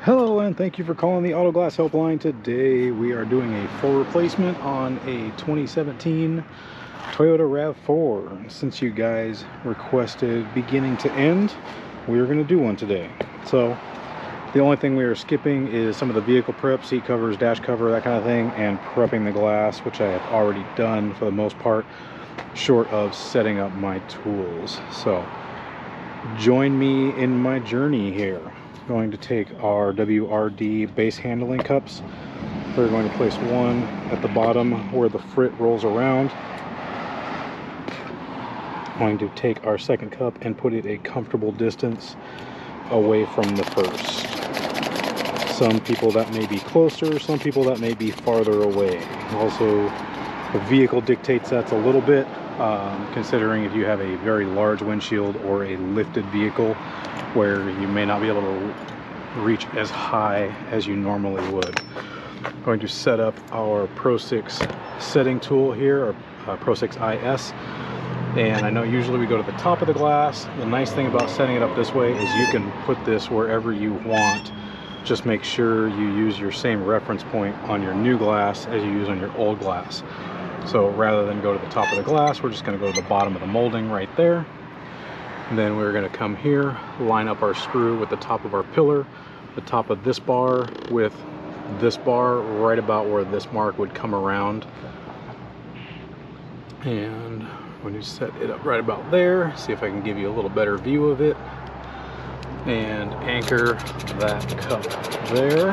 Hello and thank you for calling the Auto Glass Helpline. Today we are doing a full replacement on a 2017 Toyota RAV4. Since you guys requested beginning to end, we're going to do one today. So the only thing we are skipping is some of the vehicle prep, seat covers, dash cover, that kind of thing, and prepping the glass, which I have already done for the most part, short of setting up my tools. So join me in my journey here. Going to take our WRD base handling cups. We're going to place one at the bottom where the frit rolls around. Going to take our second cup and put it a comfortable distance away from the first. Some people that may be closer, some people that may be farther away. Also, the vehicle dictates that a little bit, considering if you have a very large windshield or a lifted vehicle where you may not be able to reach as high as you normally would. I'm going to set up our Pro 6 setting tool here, our Pro 6 IS. And I know usually we go to the top of the glass. The nice thing about setting it up this way is you can put this wherever you want. Just make sure you use your same reference point on your new glass as you use on your old glass. So rather than go to the top of the glass, we're just going to go to the bottom of the molding right there. And then we're going to come here, line up our screw with the top of our pillar, the top of this bar with this bar right about where this mark would come around. And I'm going to set it up right about there, see if I can give you a little better view of it. And anchor that cup there.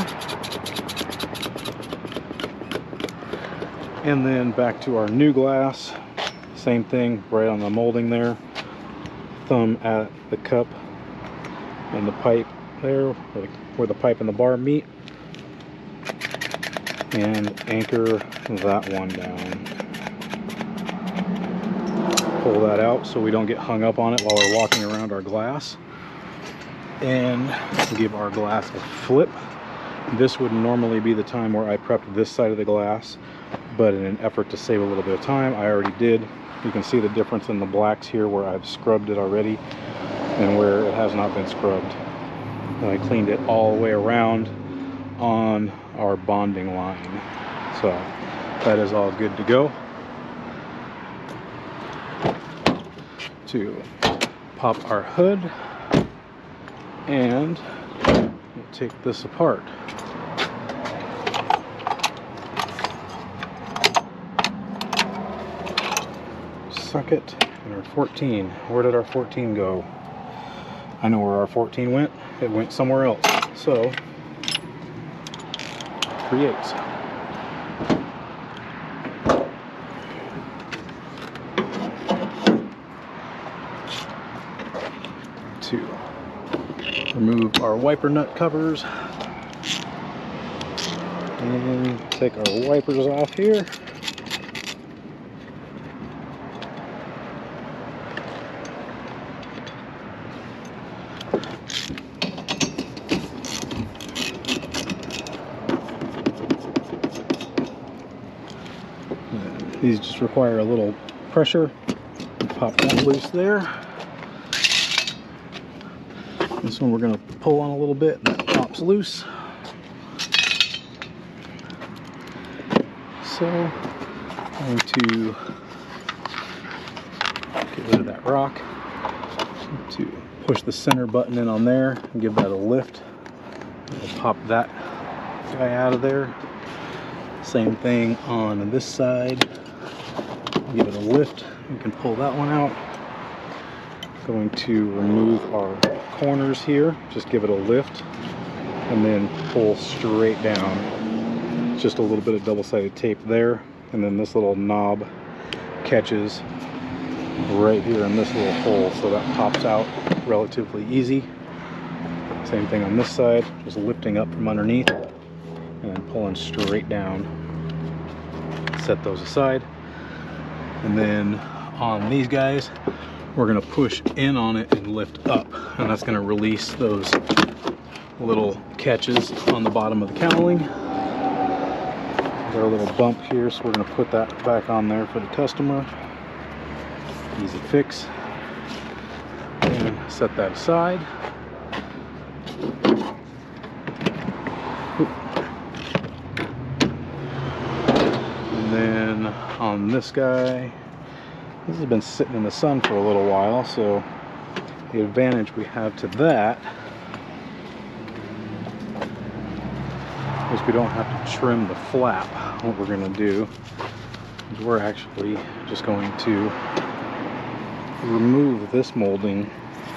And then back to our new glass, same thing, right on the molding there. Thumb at the cup and the pipe there, where the pipe and the bar meet, and anchor that one down. Pull that out so we don't get hung up on it while we're walking around our glass, and give our glass a flip. This would normally be the time where I prepped this side of the glass, but in an effort to save a little bit of time, I already did. You can see the difference in the blacks here where I've scrubbed it already and where it has not been scrubbed. And I cleaned it all the way around on our bonding line. So that is all good to go. To pop our hood, and we'll take this apart. Socket and our 14. Where did our 14 go? I know where our 14 went. It went somewhere else. So 3/8. To remove our wiper nut covers and take our wipers off here. These just require a little pressure. Pop that loose there. This one we're going to pull on a little bit and that pops loose. So I'm going to get rid of that rock. To push the center button in on there and give that a lift. We'll pop that guy out of there. Same thing on this side. Give it a lift. You can pull that one out. Going to remove our corners here. Just give it a lift and then pull straight down. Just a little bit of double-sided tape there, and then this little knob catches right here in this little hole, so that pops out relatively easy. Same thing on this side, just lifting up from underneath and then pulling straight down. Set those aside. And then on these guys, we're going to push in on it and lift up, and that's going to release those little catches on the bottom of the cowling. There's a little bump here, so we're going to put that back on there for the customer. Easy fix. And set that aside. on this guy. This has been sitting in the sun for a little while, so the advantage we have to that is we don't have to trim the flap. What we're going to do is we're actually just going to remove this molding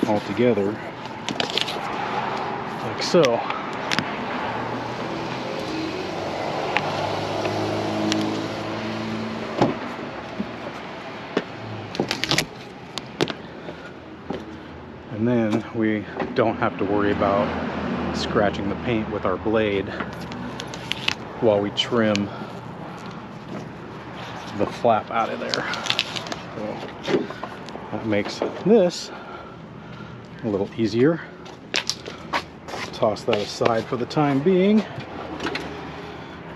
altogether, like so. And then we don't have to worry about scratching the paint with our blade while we trim the flap out of there. So that makes this a little easier. Toss that aside for the time being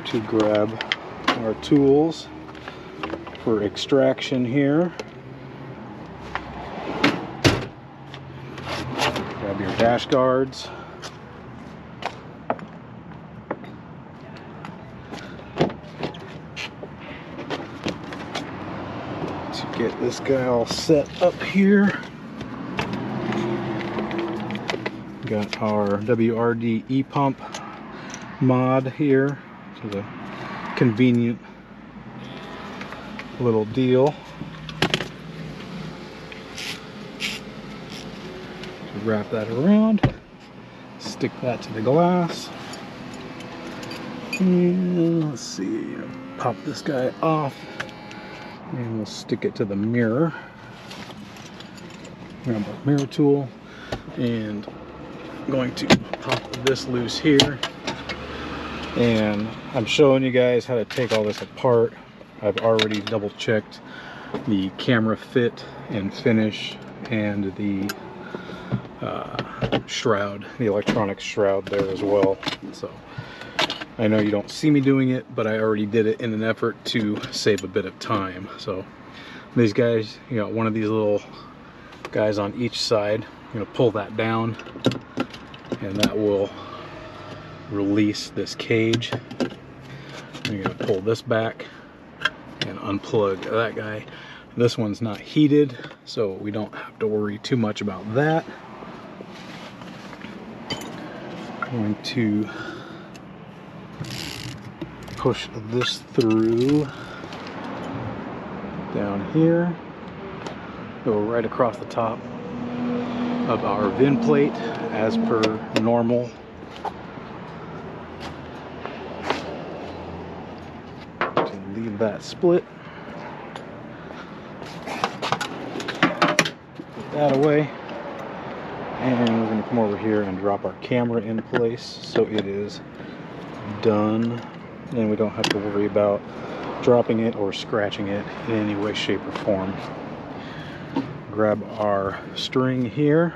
to grab our tools for extraction here. Grab your dash guards. To get this guy all set up here. Got our WRD e-pump mod here, which is a convenient little deal. Wrap that around, stick that to the glass, and let's see, pop this guy off, and we'll stick it to the mirror. Grab our mirror tool, and I'm going to pop this loose here, and I'm showing you guys how to take all this apart. I've already double checked the camera fit and finish and the shroud, the electronic shroud there as well. So I know you don't see me doing it, but I already did it in an effort to save a bit of time. So these guys, you got one of these little guys on each side. I'm going to pull that down, and that will release this cage. I'm going to pull this back and unplug that guy. This one's not heated, so we don't have to worry too much about that. Going to push this through down here, go right across the top of our VIN plate as per normal. To leave that split, put that away. And we're going to come over here and drop our camera in place so it is done, and we don't have to worry about dropping it or scratching it in any way, shape, or form. Grab our string here,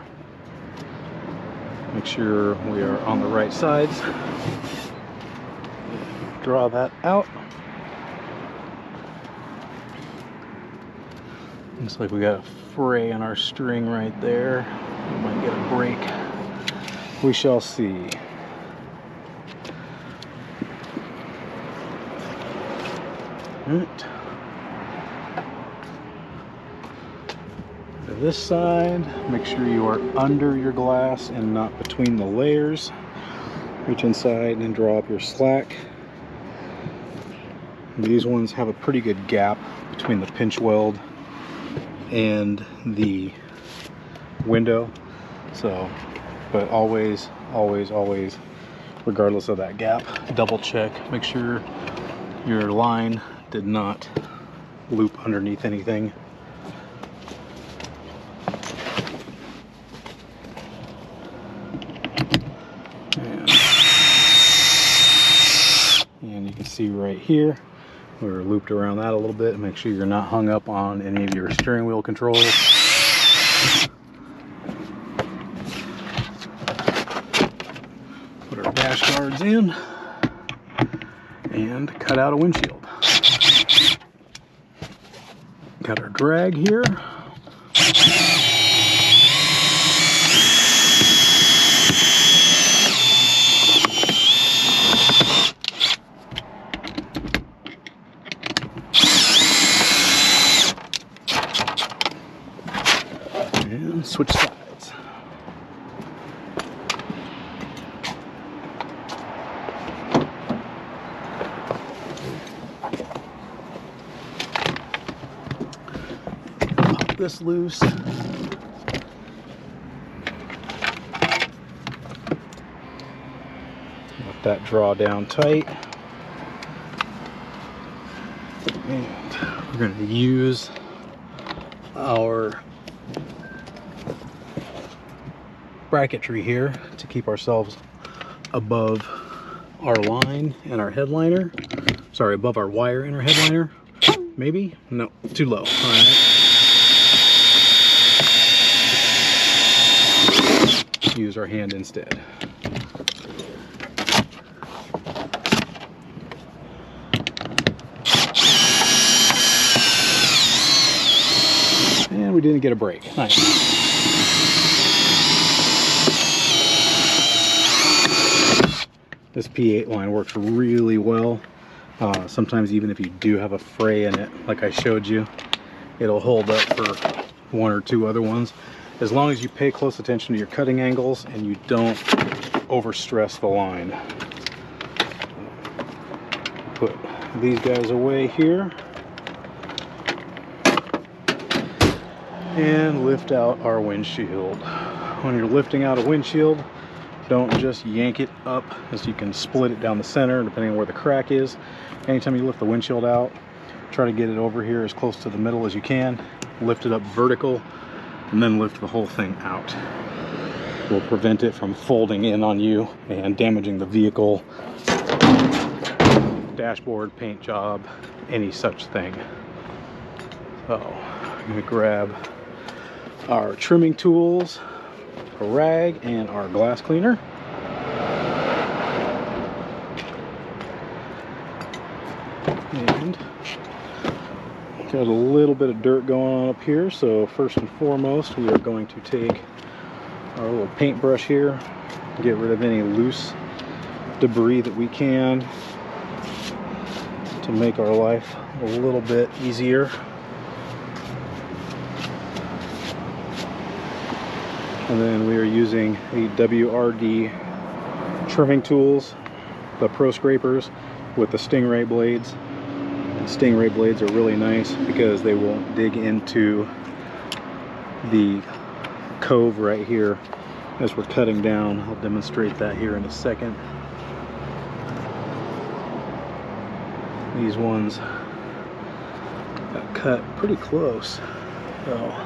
make sure we are on the right sides, draw that out. Looks like we got a fray on our string right there. We might get a break. We shall see. Right. To this side, make sure you are under your glass and not between the layers. Reach inside and draw up your slack. These ones have a pretty good gap between the pinch weld and the window, so but always regardless of that gap, double check, make sure your line did not loop underneath anything. And you can see right here we're looped around that a little bit. Make sure you're not hung up on any of your steering wheel controls. Put our dash guards in and cut out a windshield. Got our drag here. And switch sides. Pop this loose. Let that draw down tight. And we're going to use our bracketry here to keep ourselves above our line and our headliner. Sorry, above our wire and our headliner. Maybe? No, too low. All right. Use our hand instead. And we didn't get a break. Nice. This P8 line works really well. Sometimes even if you do have a fray in it, like I showed you, it'll hold up for one or two other ones. As long as you pay close attention to your cutting angles and you don't overstress the line. Put these guys away here. And lift out our windshield. When you're lifting out a windshield, don't just yank it up, as you can split it down the center depending on where the crack is. Anytime you lift the windshield out, try to get it over here as close to the middle as you can. Lift it up vertical and then lift the whole thing out. Will prevent it from folding in on you and damaging the vehicle, dashboard, paint job, any such thing. So I'm going to grab our trimming tools, a rag, and our glass cleaner. And got a little bit of dirt going on up here, so first and foremost we are going to take our little paintbrush here, get rid of any loose debris that we can to make our life a little bit easier. And then we are using a WRD trimming tools, the Pro Scrapers with the Stingray blades. And Stingray blades are really nice because they won't dig into the cove right here as we're cutting down. I'll demonstrate that here in a second. These ones got cut pretty close, so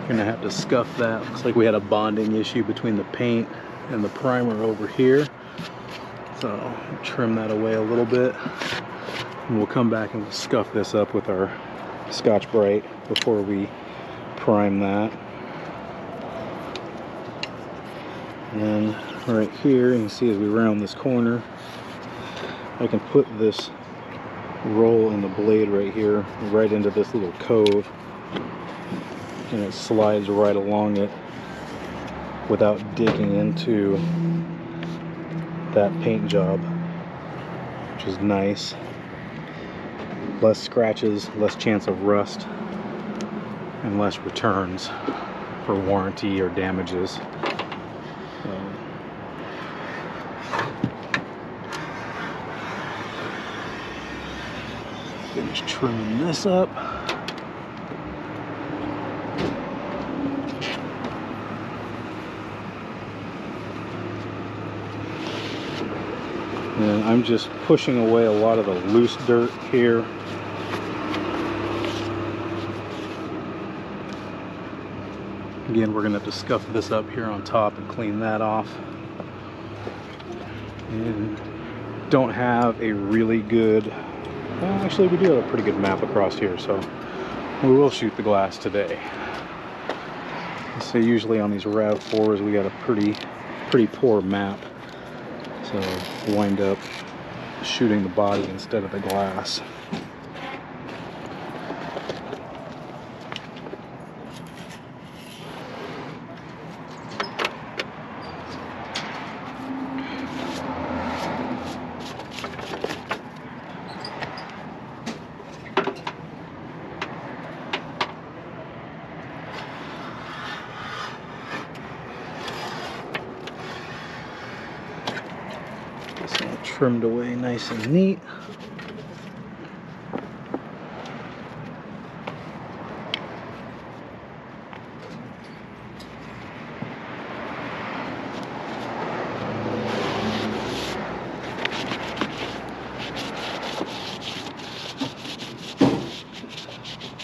gonna have to scuff that. Looks like we had a bonding issue between the paint and the primer over here, so trim that away a little bit, and we'll come back and we'll scuff this up with our Scotch-Brite before we prime that. And then right here you can see as we round this corner, I can put this roll in the blade right here right into this little cove, and it slides right along it without digging into that paint job, which is nice. Less scratches, less chance of rust, and less returns for warranty or damages. Finish trimming this up. And I'm just pushing away a lot of the loose dirt here. Again, we're going to have to scuff this up here on top and clean that off. And don't have a really good, well, actually we do have a pretty good map across here, so we will shoot the glass today. So usually on these RAV4s we got a pretty poor map. So wind up shooting the body instead of the glass. trimmed away nice and neat.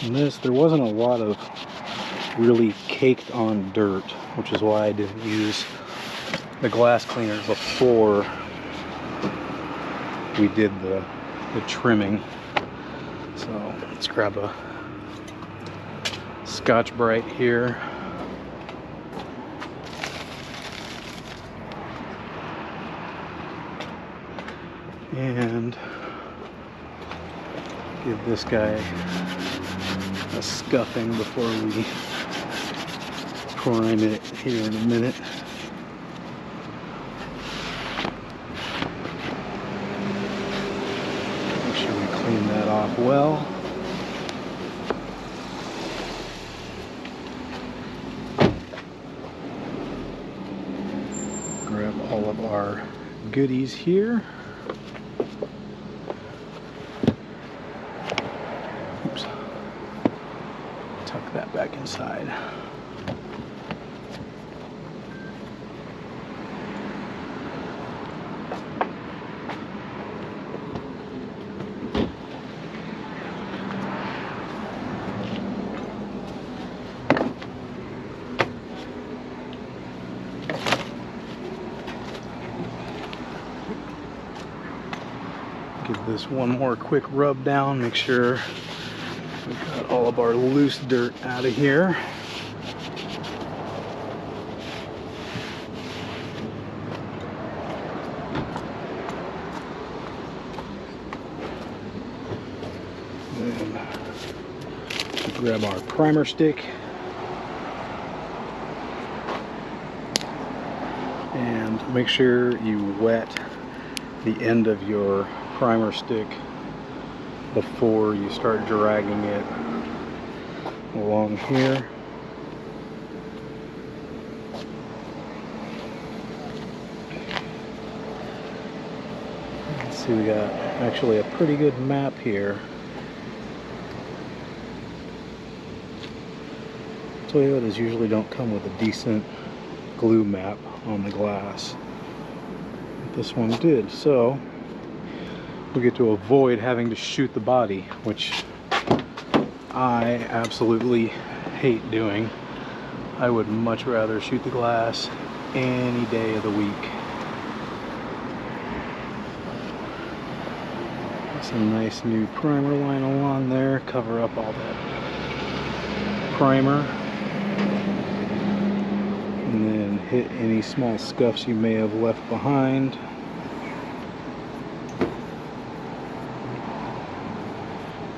And this, there wasn't a lot of really caked on dirt, which is why I didn't use the glass cleaner before we did the trimming. So let's grab a Scotch-Brite here. And give this guy a scuffing before we prime it here in a minute. Make sure we clean that off well. Grab all of our goodies here. Oops. Tuck that back inside. Give this one more quick rub down, make sure we've got all of our loose dirt out of here. Then grab our primer stick and make sure you wet the end of your primer stick before you start dragging it along here. Let's see, we got actually a pretty good map here. Toyotas usually don't come with a decent glue map on the glass. This one did, so we get to avoid having to shoot the body, which I absolutely hate doing. I would much rather shoot the glass any day of the week. Some nice new primer line along there, cover up all that primer, and then hit any small scuffs you may have left behind.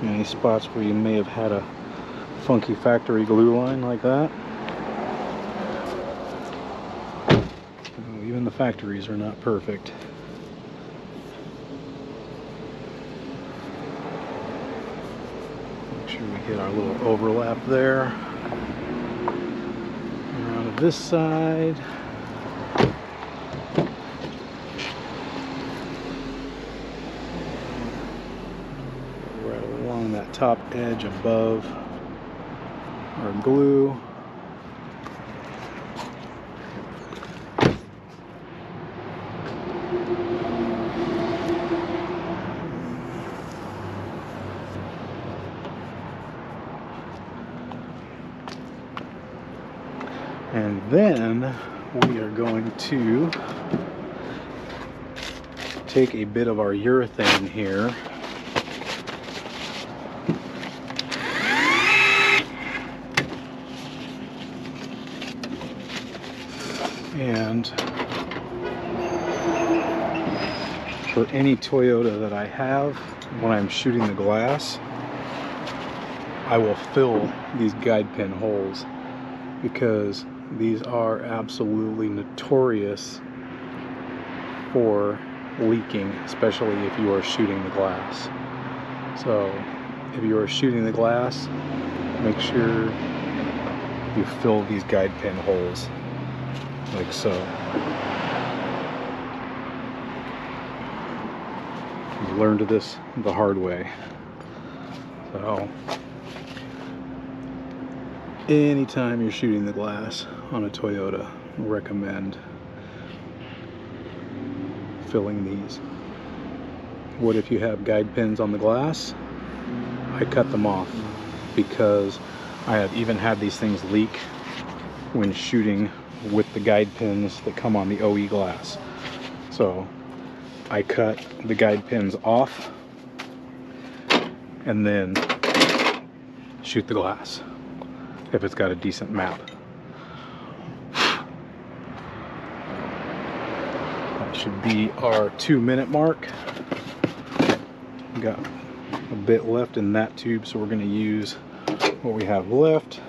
Any spots where you may have had a funky factory glue line like that. Even the factories are not perfect. Make sure we get our little overlap there. Around to this side. That top edge above our glue. And then we are going to take a bit of our urethane here and for any Toyota that I have, when I'm shooting the glass, I will fill these guide pin holes because these are absolutely notorious for leaking, especially if you are shooting the glass. So if you are shooting the glass, make sure you fill these guide pin holes like so. learned this the hard way. So anytime you're shooting the glass on a Toyota, I recommend filling these. What if you have guide pins on the glass? I cut them off because I have even had these things leak when shooting with the guide pins that come on the OE glass. So I cut the guide pins off and then shoot the glass if it's got a decent map. That should be our 2-minute mark. We got a bit left in that tube, so we're going to use what we have left.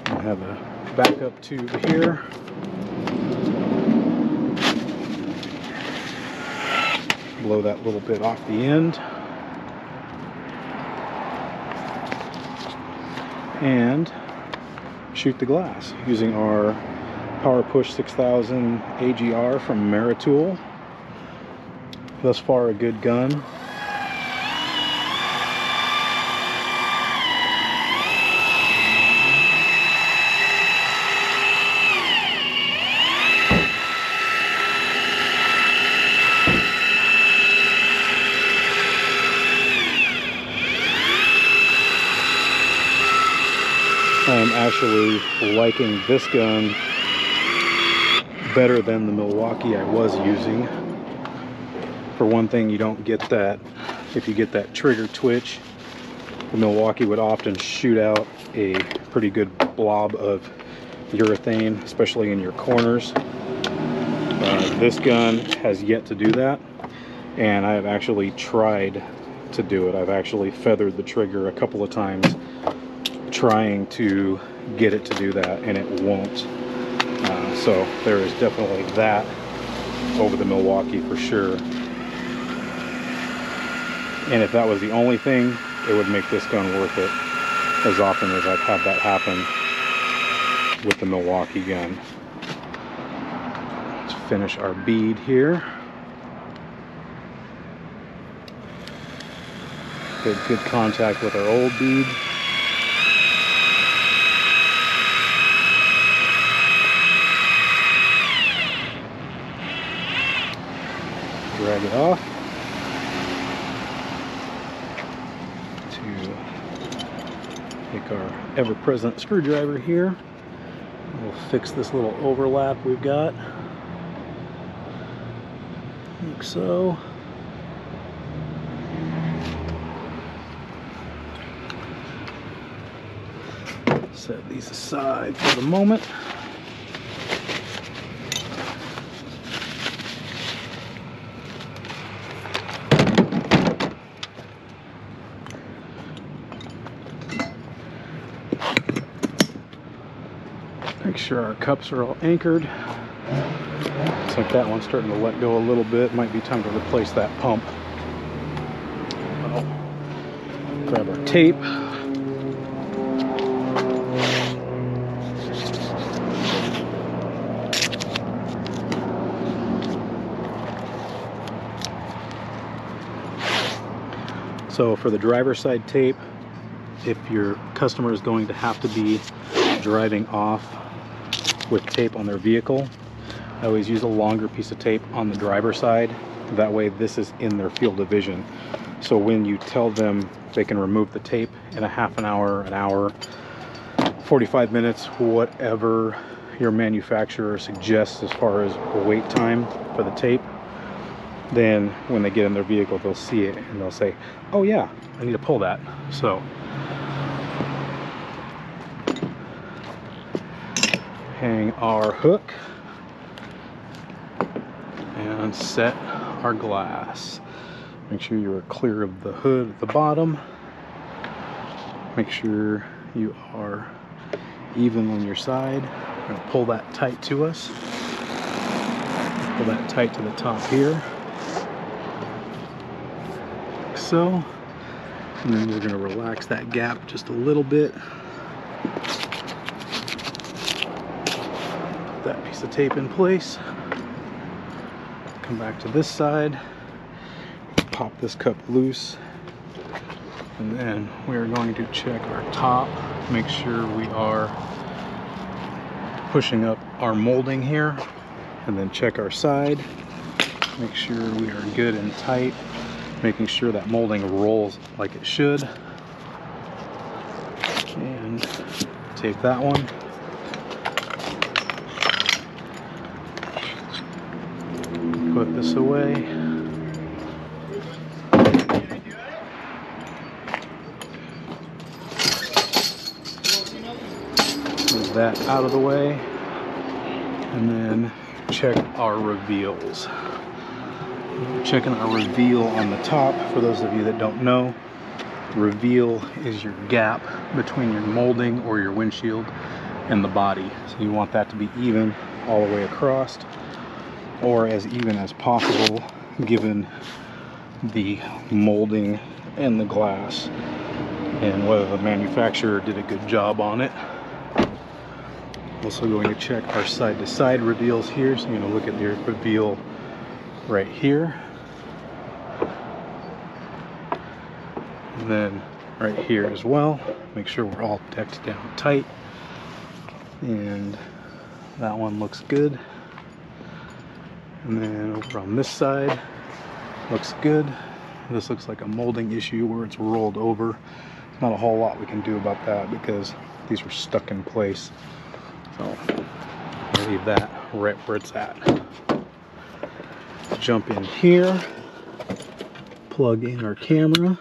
I have a backup tube here. Blow that little bit off the end. And shoot the glass using our Power Push 6000 AGR from Maritool. Thus far, a good gun. I am actually liking this gun better than the Milwaukee I was using. For one thing, you don't get that, if you get that trigger twitch, the Milwaukee would often shoot out a pretty good blob of urethane, especially in your corners. This gun has yet to do that, and I have actually tried to do it. I've actually feathered the trigger a couple of times trying to get it to do that, and it won't. So there is definitely that over the Milwaukee for sure. And if that was the only thing, it would make this gun worth it, as often as I've had that happen with the Milwaukee gun. Let's finish our bead here. Good contact with our old bead. Drag it off to take our ever-present screwdriver here. We'll fix this little overlap we've got, like so. Set these aside for the moment. Make sure our cups are all anchored. Looks like that one's starting to let go a little bit. Might be time to replace that pump. Grab our tape. So for the driver's side tape, if your customer is going to have to be driving off with tape on their vehicle, I always use a longer piece of tape on the driver's side. That way this is in their field of vision. So when you tell them they can remove the tape in a half an hour, 45 minutes, whatever your manufacturer suggests as far as wait time for the tape, then when they get in their vehicle, they'll see it and they'll say, oh yeah, I need to pull that. So hang our hook and set our glass. Make sure you are clear of the hood at the bottom. Make sure you are even on your side. We're going to pull that tight to us. Pull that tight to the top here, like so. And then we're going to relax that gap just a little bit. Put that piece of tape in place. Come back to this side pop this cup loose, and then we're going to check our top, make sure we are pushing up our molding here, and then check our side, make sure we are good and tight, making sure that molding rolls like it should. And take that one, put this away, move that out of the way, and then check our reveals. We're checking our reveal on the top. For those of you that don't know, reveal is your gap between your molding or your windshield and the body. So you want that to be even all the way across, or as even as possible given the molding and the glass and whether the manufacturer did a good job on it. Also going to check our side-to-side reveals here. So you're going to look at your reveal right here, and then right here as well. Make sure we're all decked down tight, and that one looks good. And then over on this side, looks good. This looks like a molding issue where it's rolled over. Not a whole lot we can do about that because these are stuck in place. So I'll leave that right where it's at. Jump in here, plug in our camera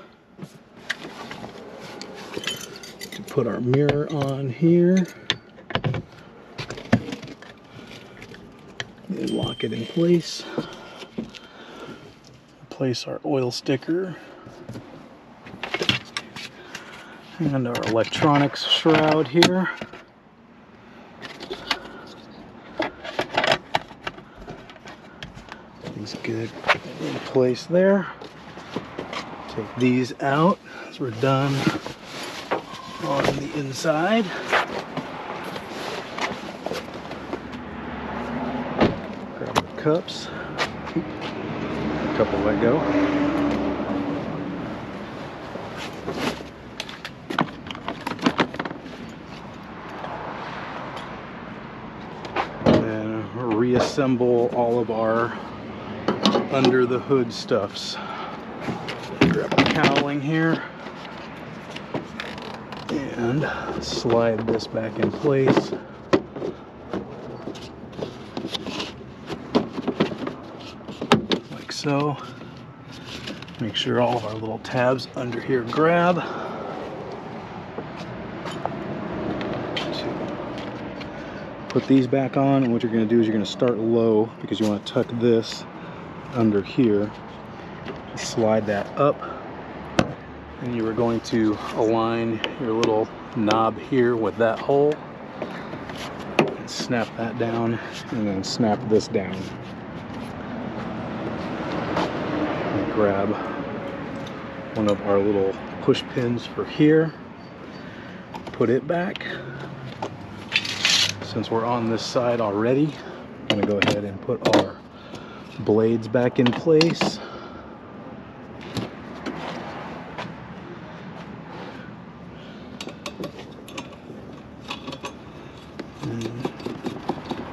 to put our mirror on here, and lock it in place. Place our oil sticker and our electronics shroud here. Good in place there. Take these out as we're done on the inside. Grab the cups. A couple let go. And then reassemble all of our under the hood stuffs. Grab a cowling here and slide this back in place. Like so. Make sure all of our little tabs under here grab. Put these back on, and what you're going to do is you're going to start low because you want to tuck this under here, slide that up, and you are going to align your little knob here with that hole, and snap that down, and then snap this down. And grab one of our little push pins for here, put it back. Since we're on this side already, I'm going to go ahead and put our blades back in place. And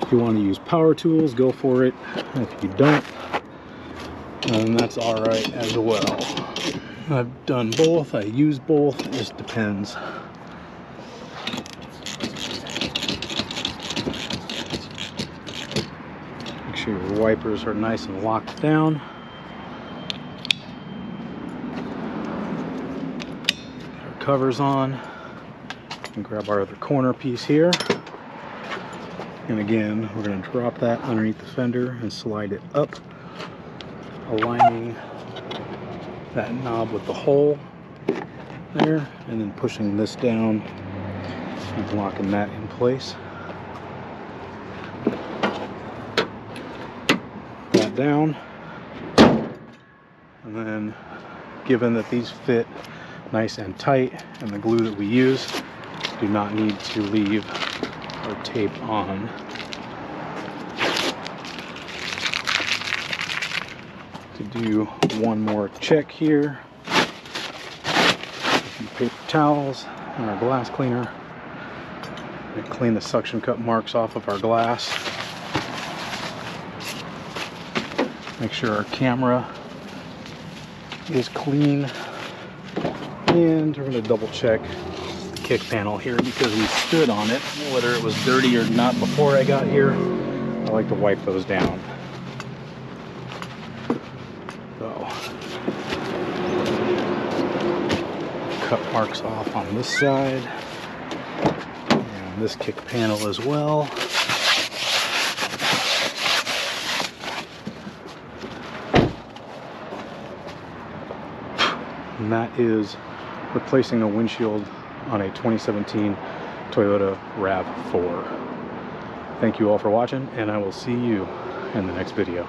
if you want to use power tools, go for it. If you don't, then that's alright as well. I've done both, I use both, it just depends. Make sure your wipers are nice and locked down. Get our covers on. And grab our other corner piece here. And again, we're going to drop that underneath the fender and slide it up, aligning that knob with the hole there, and then pushing this down and locking that in place. That down, and then given that these fit nice and tight and the glue that we use, do not need to leave our tape on. to do one more check here. A few paper towels and our glass cleaner. And clean the suction cup marks off of our glass. Make sure our camera is clean. And we're going to double check the kick panel here because we stood on it. Whether it was dirty or not before I got here, I like to wipe those down. So, cut marks off on this side and this kick panel as well. And that is replacing a windshield on a 2017 Toyota RAV4. Thank you all for watching, and I will see you in the next video.